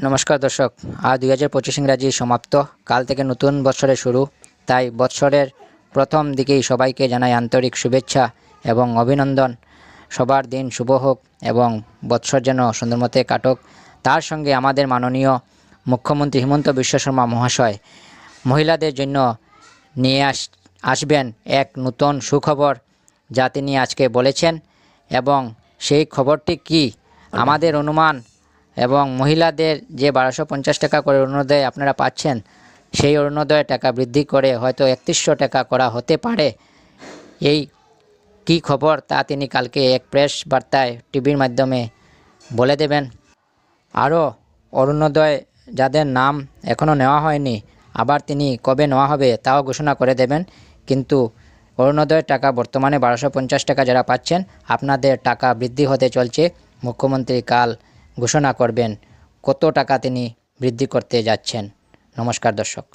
নমস্কার দর্শক, আজ 2025 ইংরাজি সমাপ্ত। কাল থেকে নতুন বছরের শুরু। তাই বছরের প্রথম দিকেই সবাইকে জানাই আন্তরিক শুভেচ্ছা এবং অভিনন্দন। সবার দিন শুভ হোক এবং বৎসর যেন সুন্দরমতে কাটুক। তার সঙ্গে আমাদের মাননীয় মুখ্যমন্ত্রী হিমন্ত বিশ্ব শর্মা মহাশয় মহিলাদের জন্য নিয়ে আসবেন এক নতুন সুখবর, যা তিনি আজকে বলেছেন। এবং সেই খবরটি কি আমাদের অনুমান, এবং মহিলাদের যে 1250 টাকা করে অরুণোদয় আপনারা পাচ্ছেন, সেই অরুণোদয় টাকা বৃদ্ধি করে হয়তো 3100 টাকা করা হতে পারে। এই কি খবর তা তিনি কালকে এক প্রেস বার্তায় টিভির মাধ্যমে বলে দেবেন। আরও অরুণোদয় যাদের নাম এখনও নেওয়া হয়নি, আবার তিনি কবে নেওয়া হবে তাও ঘোষণা করে দেবেন। কিন্তু অরুণোদয় টাকা বর্তমানে 1250 টাকা যারা পাচ্ছেন, আপনাদের টাকা বৃদ্ধি হতে চলছে। মুখ্যমন্ত্রী কাল ঘোষণা করবেন কত টাকা তিনি বৃদ্ধি করতে যাচ্ছেন। নমস্কার দর্শক।